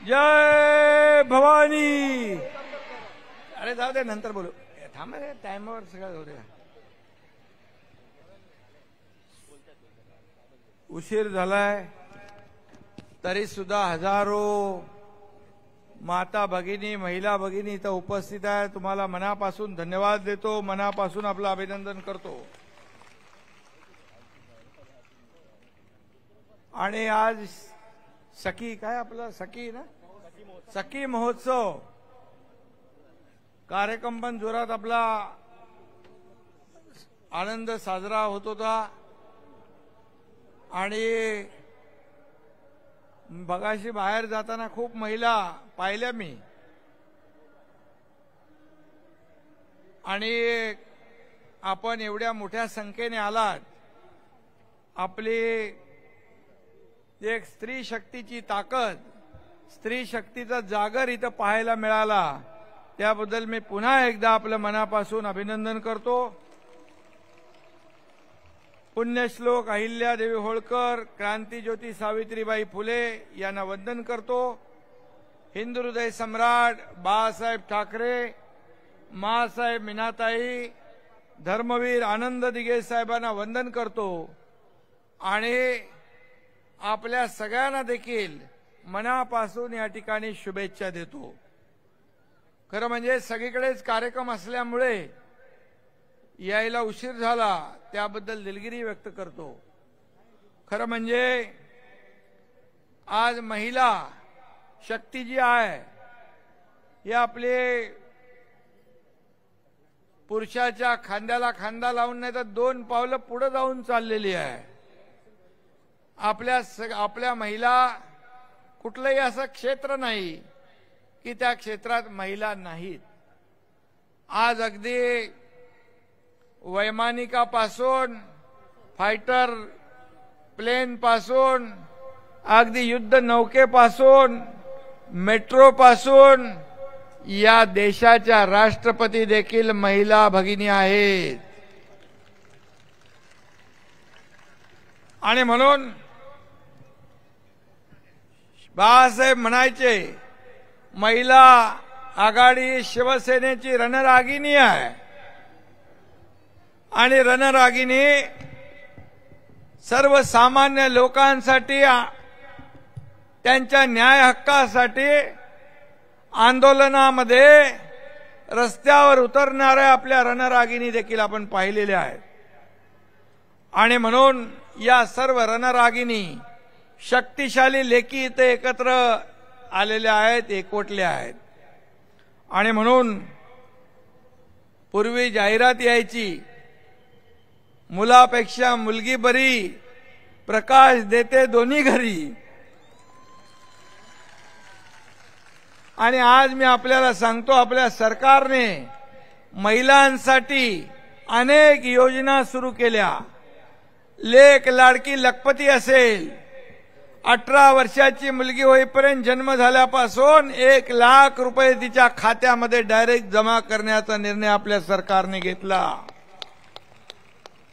जय भवानी। अरे जाऊ दे नंतर बोलू, थांब रे, टाइमवर सगळं जाऊ दे। उशीर झालाय तरी सुद्धा हजारो माता भगिनी, महिला भगिनी इथं उपस्थित आहे। तुम्हाला मनापासून धन्यवाद देतो, मनापासून आपलं अभिनंदन करतो। आणि आज सखी काय आपलं सखी ना, सखी महोत्सव कार्यक्रम पण जोरात आपला आनंद साजरा होत होता। आणि बघाशी बाहेर जाताना खूप महिला पाहिल्या मी, आणि आपण एवढ्या मोठ्या संख्येने आलात। आपली एक स्त्री शक्तीची ताकद, स्त्री शक्तीचा जागर इथं पाहायला मिळाला, त्याबद्दल मी पुन्हा एकदा आपल्या मनापासून अभिनंदन करतो। पुण्यश्लोक अहिल्यादेवी होळकर, क्रांतीज्योती सावित्रीबाई फुले यांना वंदन करतो। हिंदू हृदय सम्राट बाळासाहेब ठाकरे, माँसाहेब मीनाताई, धर्मवीर आनंद दिघे साहेबांना वंदन करतो। आणि आपल्या सगळ्यांना देखील मनापासून या ठिकाणी शुभेच्छा देतो। खरं म्हणजे सगळीकडेच कार्यक्रम असल्यामुळे यायला उशीर झाला, त्याबद्दल दिलगिरी व्यक्त करतो। खरं म्हणजे आज महिला शक्ती जी आहे ही आपले पुरुषाच्या खांद्याला खांदा लावून नाही तर 2 पावलं पुढे जाऊन चाललेली आहे। आपल्या महिला, कुठलंही असं क्षेत्र नाही की त्या क्षेत्रात महिला नाहीत। आज अगदी वैमानिकापासून, फायटर प्लेन पासून, अगदी युद्ध नौकेपासून, मेट्रो पासून या देशाच्या राष्ट्रपती देखील महिला भगिनी आहेत। आणि म्हणून बाळासाहेब म्हणायचे, महिला आघाडी शिवसेनेची रणरागिणी आहे। आणि रणरागिणी सर्वसामान्य लोकांसाठी, त्यांच्या न्याय हक्कासाठी आंदोलनामध्ये रस्त्यावर उतरणाऱ्या आपल्या रणरागिणी देखील आपण पाहिलेल्या आहेत। आणि म्हणून या सर्व रणरागिणी शक्तिशाली लेकी इथे एकत्र आलेल्या आहेत, एकवटल्या आहेत। आणि म्हणून पूर्वी जाहिरात यायची, मुलापेक्षा मुलगी बरी, प्रकाश देते दोन्ही घरी। आणि आज मी आपल्याला सांगतो, आपल्या सरकारने महिलांसाठी अनेक योजना सुरू केल्या। लेक लाडकी लखपती असेल, 18 वर्षाची मुलगी होईपर्यंत जन्म झाल्यापासून 1 लाख रुपये तिच्या खात्यामध्ये डायरेक्ट जमा करण्याचा निर्णय आपल्या सरकारने घेतला।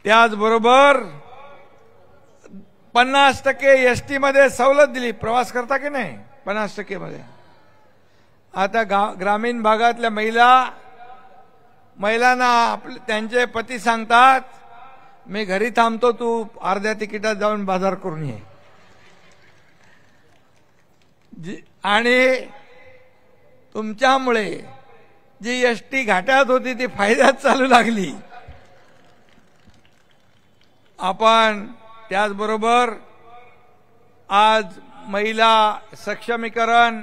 त्याचबरोबर 50% एसटी मध्ये सवलत दिली। प्रवास करता की नाही 50% मध्ये। आता ग्रामीण भागातल्या महिलांना त्यांचे पती सांगतात, मी घरी थांबतो, तू अर्ध्या तिकिटात जाऊन बाजार करून ये। आणि तुमच्यामुळे जी एसटी घाट्यात होती ती फायद्यात चालू लागली। आपण त्याचबरोबर आज महिला सक्षमीकरण,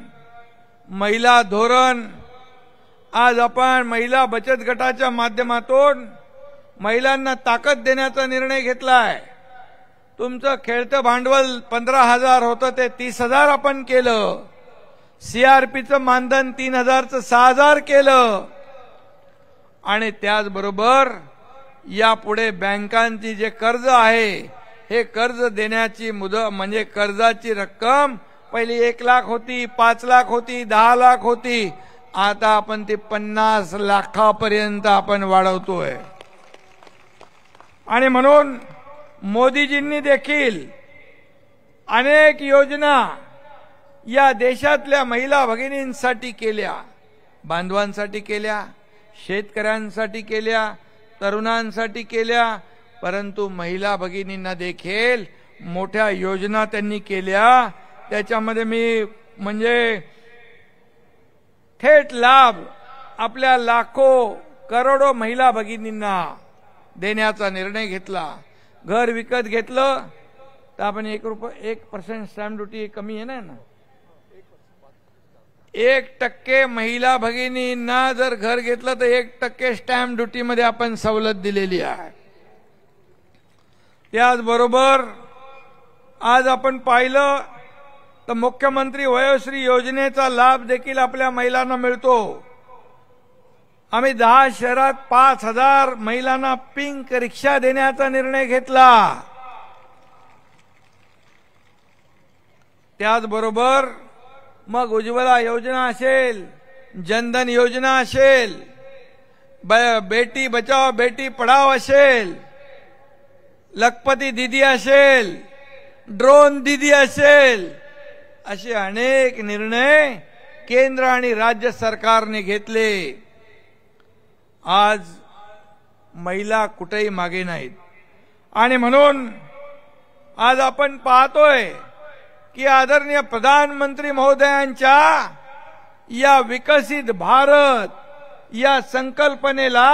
महिला धोरण, आज आपण महिला बचत गटाच्या माध्यमातून महिलांना ताकद देण्याचा निर्णय घेतलाय। तुमचं खेळतं भांडवल 15,000 होतं ते 30,000 आपण केलं। सीआरपीचं मानधन 3,000चं 6,000 केलं। आणि त्याचबरोबर यापुढे बँकांची जे कर्ज आहे, हे कर्ज देण्याची मुदत म्हणजे कर्जाची रक्कम पहिली 1 लाख होती, 5 लाख होती, 10 लाख होती, आता आपण ती 50 लाखापर्यंत आपण वाढवतोय। आणि म्हणून मोदीजींनी देखील अनेक योजना या देशातल्या महिला भगिनींसाठी केल्या, बांधवांसाठी केल्या, शेतकऱ्यांसाठी केल्या, तरुणांसाठी केल्या, परंतु महिला भगिनींना देखील मोठ्या योजना त्यांनी केल्या. त्याच्यामध्ये मी म्हणजे थेट लाभ आपल्या लाखो करोडो महिला भगिनींना देण्याचा निर्णय घेतला. घर विकत घेतलं तर आपण 1% स्टॅम्प ड्युटी कमी आहे ना. 1% महिला भगिनींना जर घर घेतलं तर 1% स्टॅम्प ड्युटी मध्ये आपण सवलत दिलेली आहे. त्याचबरोबर आज आपण पाहिलं तर मुख्यमंत्री वयोश्री योजनेचा लाभ देखील आपल्या महिलांना मिळतो. आम्ही 10 शहरात 5,000 महिलांना पिंक रिक्षा देण्याचा निर्णय घेतला. त्याचबरोबर मग उज्ज्वला योजना असेल, जनधन योजना असेल, बेटी बचाओ बेटी पढाओ असेल, लखपती दीदी असेल, ड्रोन दीदी असेल, असे अनेक निर्णय केंद्र आणि राज्य सरकारने घेतले. आज महिला कुठेही मागे नाहीत आणि म्हणून आज आपण पाहतोय की आदरणीय प्रधानमंत्री महोदयांच्या या विकसित भारत या संकल्पनेला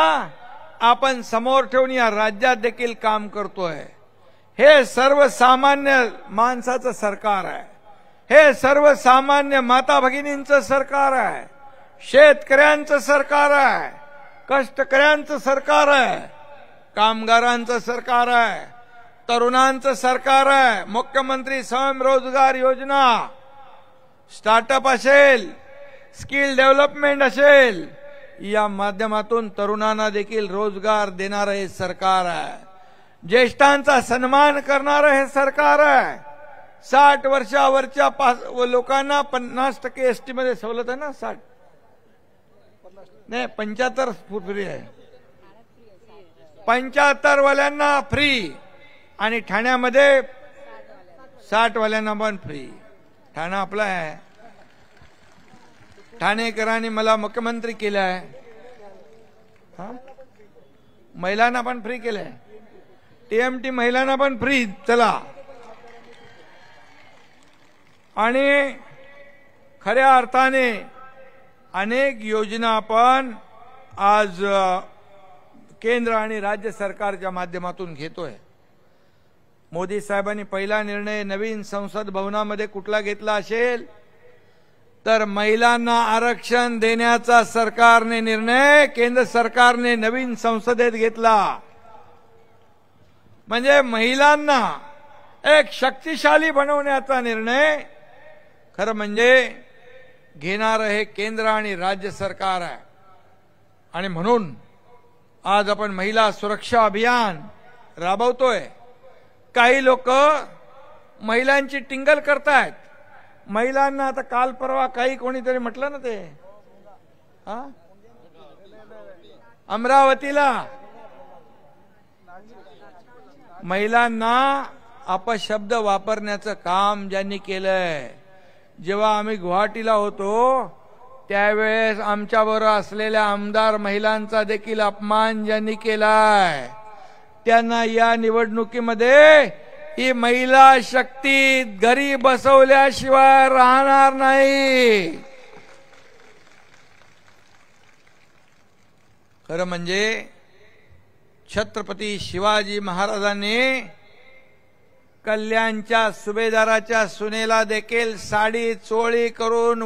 आपण समोर ठेवून या राज्यात देखील काम करतोय. हे सर्वसामान्य माणसाचं सरकार आहे. हे सर्वसामान्य माता भगिनींचं सरकार आहे. शेतकऱ्यांचं सरकार आहे. कष्टकऱ्यांचं सरकार आहे. कामगारांचं सरकार आहे. तरुणांचं सरकार आहे. मुख्यमंत्री स्वयंरोजगार योजना, स्टार्टअप असेल, स्किल डेव्हलपमेंट असेल, या माध्यमातून तरुणांना देखील रोजगार देणारं हे सरकार आहे. ज्येष्ठांचा सन्मान करणारं हे सरकार आहे. 60 वर्षावरच्या लोकांना 50% एसटी मध्ये सवलत आहे ना. 60 नाही 75 फ्री आहे. 75 वाल्यांना फ्री आणि ठाण्यामध्ये 60 वाल्यांना पण फ्री. ठाणा आपला आहे. ठाणेकरांनी मला मुख्यमंत्री केलं आहे. महिलांना पण फ्री केलंय. टीएमटी महिलांना पण फ्री. चला. आणि खऱ्या अर्थाने अनेक योजना आपण आज केंद्र आणि राज्य सरकारच्या माध्यमातून घेतोय. मोदी साहेबांनी पहिला निर्णय नवीन संसद भवनामध्ये कुठला घेतला असेल तर महिलांना आरक्षण देण्याचा सरकारने निर्णय केंद्र सरकारने नवीन संसदेत घेतला. म्हणजे महिलांना एक शक्तिशाली बनवण्याचा निर्णय खरं म्हणजे घेणारं हे केंद्र आणि राज्य सरकार आहे. आणि म्हणून आज आपण महिला सुरक्षा अभियान राबवतोय. काही लोक महिलांची टिंगल करतायत. महिलांना आता काल परवा काही कोणीतरी म्हटलं ना ते अमरावतीला महिलांना अपशब्द वापरण्याचं काम ज्यांनी केलंय. जेव्हा आम्ही गुवाहाटीला होतो त्यावेळेस आमच्याबरोबर असलेल्या आमदार महिलांचा देखील अपमान ज्यांनी केलाय त्यांना या निवडणुकीमध्ये ही महिला शक्ती घरी बसवल्याशिवाय राहणार नाही. खरं म्हणजे छत्रपती शिवाजी महाराजांनी कल्याणच्या सुभेदाराच्या सुनेला देखील साडी चोळी करून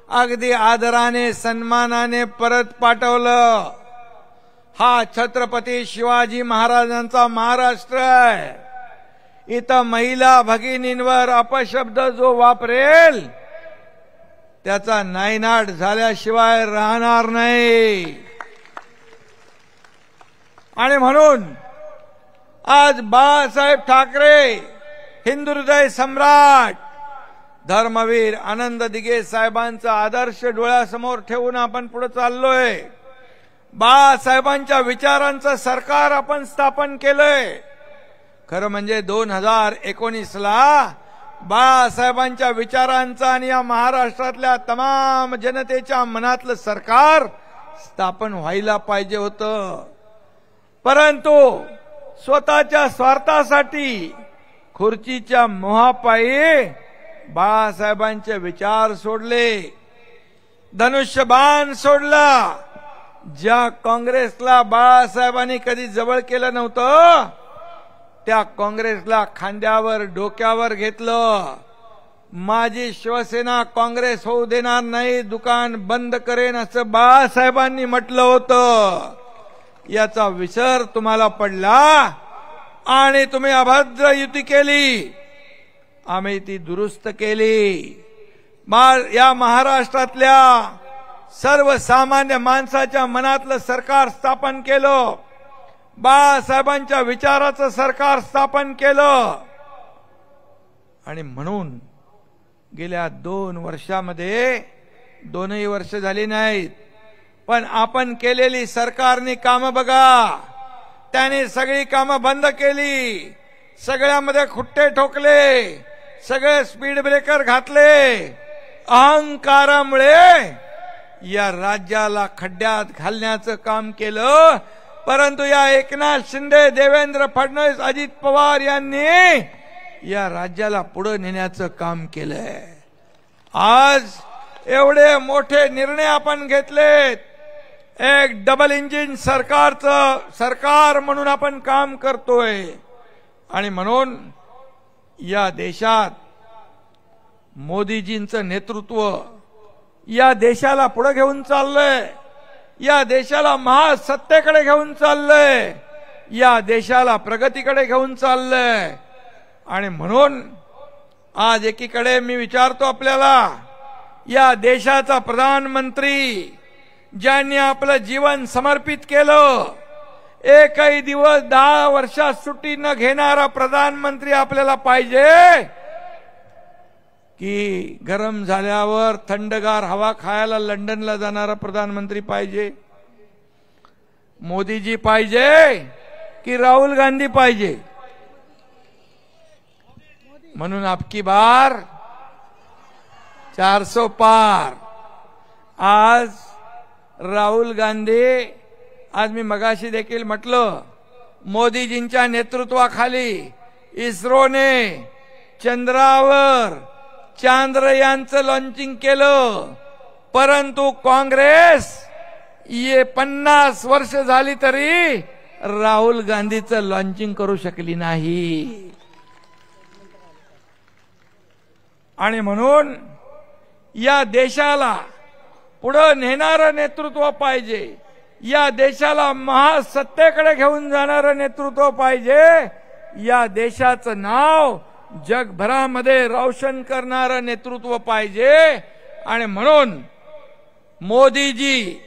अगदी आदराने सन्मानाने परत पाठवलं. हा छत्रपती शिवाजी महाराजांचा महाराष्ट्र आहे. इथं महिला भगिनींवर अपशब्द जो वापरेल त्याचा नायनाट झाल्याशिवाय राहणार नाही. आणि म्हणून आज बाळासाहेब ठाकरे हिंदू हृदय सम्राट धर्मवीर आनंद दिघे साहेबांचा आदर्श डोळ्यासमोर ठेवून आपण पुढे चाललोय. बाळासाहेबांच्या विचारांचं सरकार आपण स्थापन केलंय. खरं म्हणजे 2019ला बाळासाहेबांच्या विचारांचं आणि या महाराष्ट्रातल्या तमाम जनतेच्या मनातलं सरकार स्थापन व्हायला पाहिजे होतं. परंतु स्वतःच्या स्वार्थासाठी खुर्चीच्या मोहापायी बाळासाहेबांचे विचार सोडले, धनुष्यबाण सोडला. ज्या काँग्रेसला बाळासाहेबांनी कधी जवळ केलं नव्हतं त्या काँग्रेसला खांद्यावर डोक्यावर घेतलं. माझी शिवसेना काँग्रेस होऊ देणार नाही, दुकान बंद करेन असं बाळासाहेबांनी म्हटलं होतं. याचा विसर तुम्हाला पडला आणि तुम्ही अभद्र युती केली. आम्ही ती दुरुस्त केली. या महाराष्ट्रातल्या सर्वसामान्य माणसाच्या मनातलं सरकार स्थापन केलं. बाळासाहेबांच्या विचाराचं सरकार स्थापन केलं. आणि म्हणून गेल्या 2 वर्षामध्ये 2ही वर्ष झाली नाहीत, पण आपण केलेली सरकारने कामं बघा. त्याने सगळी कामं बंद केली, सगळ्यामध्ये खुट्टे ठोकले, सगळे स्पीड ब्रेकर घातले. अहंकारामुळे या राज्याला खड्ड्यात घालण्याचं काम केलं. परंतु या एकनाथ शिंदे, देवेंद्र फडणवीस, अजित पवार यांनी या राज्याला पुढे नेण्याचं काम केलंय. आज एवढे मोठे निर्णय आपण घेतलेत. एक डबल इंजिन सरकारचं सरकार म्हणून आपण काम करतोय. आणि म्हणून या देशात मोदीजींचं नेतृत्व या देशाला पुढे घेऊन चाललंय. या देशाला महासत्तेकडे घेऊन चाललंय. या देशाला प्रगतीकडे घेऊन चाललंय. आणि म्हणून आज एकीकडे मी विचारतो आपल्याला, या देशाचा प्रधानमंत्री ज्यांनी आपलं जीवन समर्पित केलं, एकही दिवस 10 वर्षात सुट्टी न घेणारा प्रधानमंत्री आपल्याला पाहिजे की गरम झाल्यावर थंडगार हवा खायला लंडनला जाणारा प्रधानमंत्री पाहिजे? मोदीजी पाहिजे की राहुल गांधी पाहिजे? म्हणून अबकी बार 400 पार. आज राहुल गांधी, आज मी मगाशी देखील म्हटलं, मोदीजींच्या नेतृत्वाखाली इस्रोने चंद्रावर चांद्रयानचं लॉन्चिंग केलं. परंतु काँग्रेस ये 50 वर्ष झाली तरी राहुल गांधीचं लॉन्चिंग करू शकली नाही. आणि म्हणून या देशाला पुढे नेणारं नेतृत्व पाहिजे. या देशाला महासत्तेकडे घेऊन जाणारं नेतृत्व पाहिजे. या देशाचं नाव जगभरामध्ये रोशन करणारं नेतृत्व पाहिजे. आणि म्हणून मोदीजी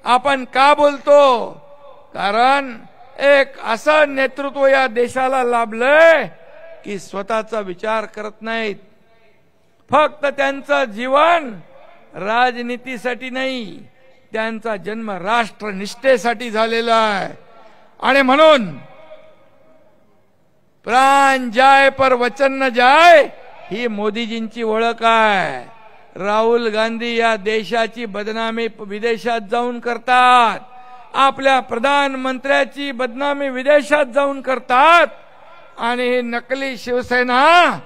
आपण का बोलतो? कारण एक असं नेतृत्व या देशाला लाभलंय की स्वतःचा विचार करत नाहीत. फक्त त्यांचं जीवन राजनीतीसाठी नाही, त्यांचा जन्म राष्ट्रनिष्ठेसाठी झालेला आहे. आणि म्हणून प्राण जाय पर वचन न जाय ही मोदीजींची ओळख आहे. राहुल गांधी या देशाची बदनामी विदेशात जाऊन करतात. आपल्या प्रधानमंत्र्याची बदनामी विदेशात जाऊन करतात. आणि ही नकली शिवसेना,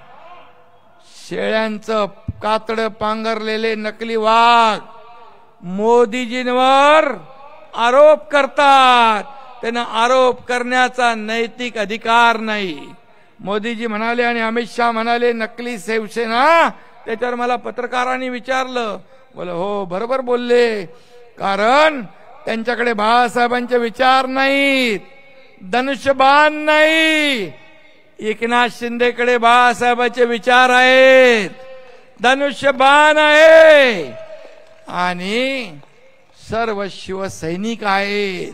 शेळ्यांचं कातडं पांघरलेले नकली वाघ मोदीजींवर आरोप करतात. त्यांना आरोप करण्याचा नैतिक अधिकार नाही. मोदीजी म्हणाले आणि अमित शहा म्हणाले नकली शिवसेना. त्याच्यावर मला पत्रकारांनी विचारलं, बोल हो बरोबर बोलले, कारण त्यांच्याकडे बाळासाहेबांचे विचार नाहीत, धनुष्यबाण नाही. एकनाथ शिंदेकडे बाळासाहेबांचे विचार आहेत, धनुष्यबाण आहे. आणि सर्व शिवसैनिक आहेत.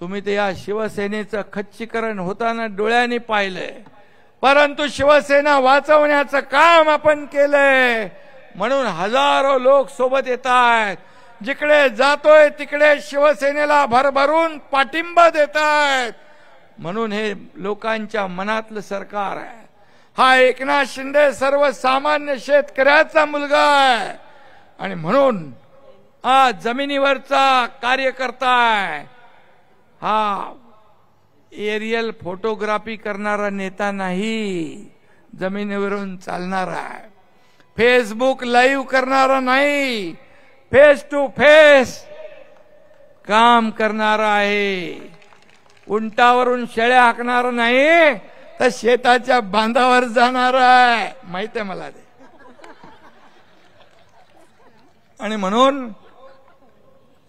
तुम्ही ते या शिवसेनेचं खच्चीकरण होताना डोळ्यांनी पाहिलंय. परंतु शिवसेना वाचवण्याचं काम आपण केलंय. म्हणून हजारो लोक सोबत येत आहेत. जिकडे जातोय तिकडे शिवसेनेला भरभरून पाठिंबा देत आहेत. म्हणून हे लोकांच्या मनातलं सरकार आहे. हा एकनाथ शिंदे सर्वसामान्य शेतकऱ्याचा मुलगा आहे आणि म्हणून आज जमिनीवरचा कार्यकर्ता आहे. हा एरियल फोटोग्राफी करणारा नेता नाही, जमिनीवरून चालणारा आहे. फेसबुक लाईव्ह करणारा नाही, फेस टू फेस काम करणारा आहे. उंटावरून शेळ्या हाकणारा नाही, तर शेताच्या बांधावर जाणारा आहे. माहित आहे मला ते. आणि म्हणून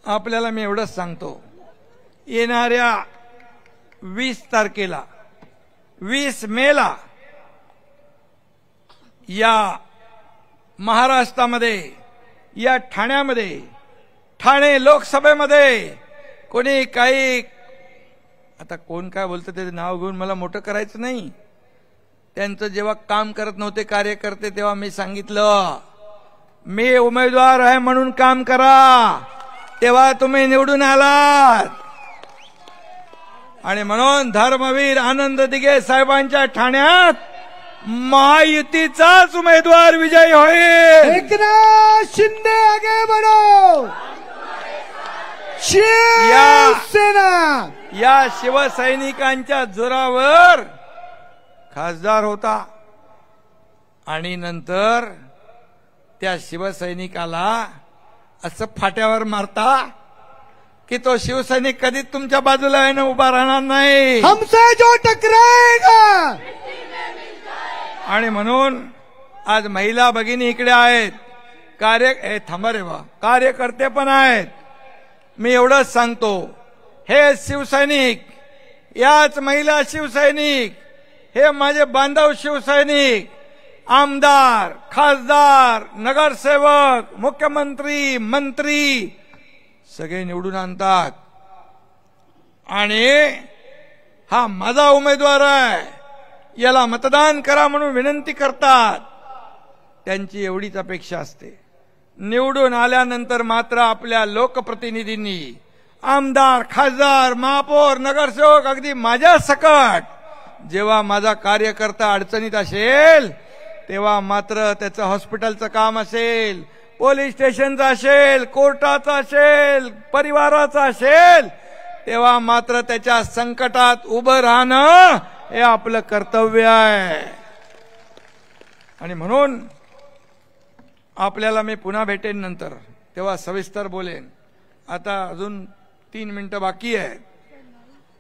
आपल्याला मी एवढंच सांगतो, येणाऱ्या 20 तारखेला 20 मेला या महाराष्ट्रामध्ये, या ठाण्यामध्ये, ठाणे लोकसभेमध्ये कोणी काही, आता कोण काय बोलतं ते नाव घेऊन मला मोठं करायचं नाही. त्यांचं जेव्हा काम करत नव्हते कार्यकर्ते तेव्हा मी सांगितलं, मी उमेदवार आहे म्हणून काम करा, तेव्हा तुम्ही निवडून आलात. आणि म्हणून धर्मवीर आनंद दिघे साहेबांच्या ठाण्यात महायुतीचाच उमेदवार विजयी होईल. एकनाथ शिंदे आगे बढ़ो, शिवसेना. या शिवसैनिकांच्या जोरावर खासदार होता आणि नंतर त्या शिवसैनिकाला असं फाट्यावर मारता की तो शिवसैनिक कधीच तुमच्या बाजूला आहे ना उभा राहणार नाही. हमसे जो टकराएगा. आणि म्हणून आज महिला भगिनी इकडे आहेत, थांबा रे बा, कार्यकर्ते पण आहेत. मी एवढंच सांगतो, हे शिवसैनिक, याच महिला शिवसैनिक, हे माझे बांधव शिवसैनिक, आमदार, खासदार, नगरसेवक, मुख्यमंत्री, मंत्री सगळे निवडून आणतात आणि हा माझा उमेदवार आहे, याला मतदान करा म्हणून विनंती करतात. त्यांची एवढीच अपेक्षा असते. निवडून आल्यानंतर मात्र आपल्या लोकप्रतिनिधींनी, आमदार, खासदार, महापौर, नगरसेवक, अगदी माझ्या सकट जेव्हा माझा कार्यकर्ता अडचणीत असेल तेव्हा मात्र त्याचं हॉस्पिटलचं काम असेल, पोलीस स्टेशनचं असेल, कोर्टाचं असेल, परिवाराचं असेल, तेव्हा मात्र त्याच्या संकटात उभं राहणं हे आपलं कर्तव्य आहे. आणि म्हणून आपल्याला मी पुन्हा भेटेन नंतर, तेव्हा सविस्तर बोलेन. आता अजून 3 मिनिटं बाकी आहे.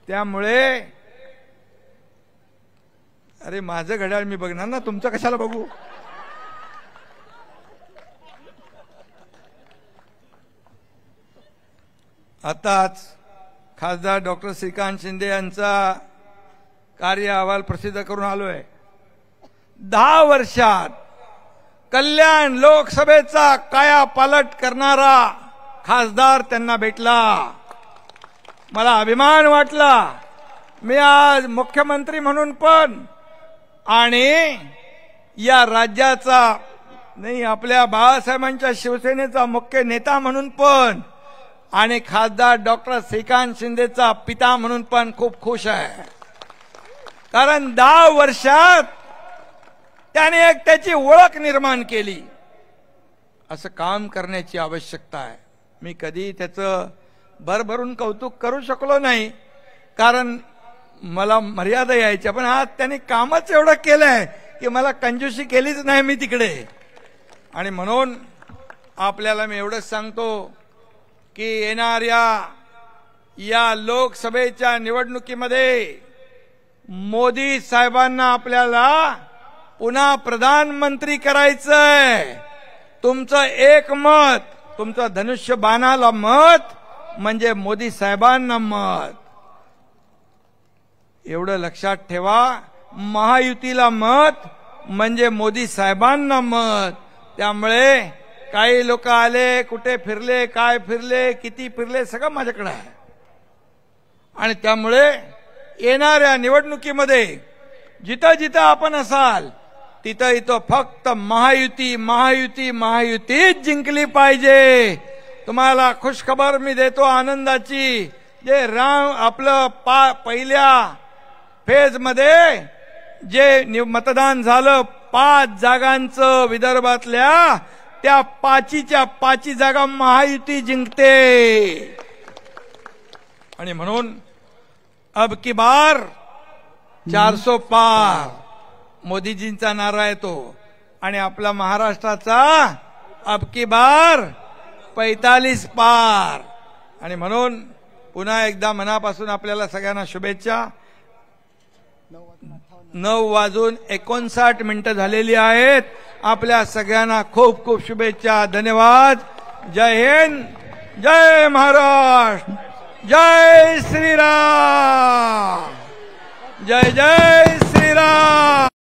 त्यामुळे अरे माझं घड्याळ मी बघणार ना, तुमचं कशाला बघू. आताच खासदार डॉक्टर श्रीकांत शिंदे यांचा कार्य अहवाल प्रसिद्ध करून आलोय. 10 वर्षात कल्याण लोकसभेचा कायापालट करणारा खासदार त्यांना भेटला. मला अभिमान वाटला. मी आज मुख्यमंत्री म्हणून पण आणि या राज्याचा नाही, आपल्या बाळासाहेबांच्या शिवसेनेचा मुख्य नेता म्हणून पण आणि खासदार डॉक्टर श्रीकांत शिंदेचा पिता म्हणून पण खूप खुश आहे. कारण 10 वर्षात त्याने एक त्याची ओळख निर्माण केली. असं काम करण्याची आवश्यकता आहे. मी कधी त्याचं भरभरून कौतुक करू शकलो नाही, कारण मला मर्यादा यायच्या. पण आज त्यांनी कामच एवढं केलंय की मला कंजूसी केलीच नाही मी तिकडे. आणि म्हणून आपल्याला मी एवढंच सांगतो की येणाऱ्या या लोकसभेच्या निवडणुकीमध्ये मोदी साहेबांना आपल्याला पुन्हा प्रधानमंत्री करायचंय. तुमचं एक मत, तुमचं धनुष्यबाणाला मत म्हणजे मोदी साहेबांना मत. एवढं लक्षात ठेवा. महायुतीला मत म्हणजे मोदी साहेबांना मत. त्यामुळे काही लोक आले, कुठे फिरले, काय फिरले, किती फिरले, सगळं माझ्याकडे आहे. आणि त्यामुळे येणाऱ्या निवडणुकीमध्ये जिथं जिथं आपण असाल तिथं इथं फक्त महायुती महायुती महायुतीच जिंकली पाहिजे. तुम्हाला खुशखबर मी देतो आनंदाची. जे आपलं पहिल्या फेज मध्ये जे मतदान झालं 5 जागांचं विदर्भातल्या, त्या 5च्या 5 जागा महायुती जिंकते. आणि म्हणून अब की बार 400 पार मोदीजींचा नारा आहे तो. आणि आपला महाराष्ट्राचा अब की बार 45 पार. आणि म्हणून पुन्हा एकदा मनापासून आपल्याला सगळ्यांना शुभेच्छा. 9:59 झालेली आहेत. आपल्या सगळ्यांना खूप खूप शुभेच्छा. धन्यवाद. जय हिंद, जय महाराष्ट्र, जय श्रीराम, जय जय श्रीराम.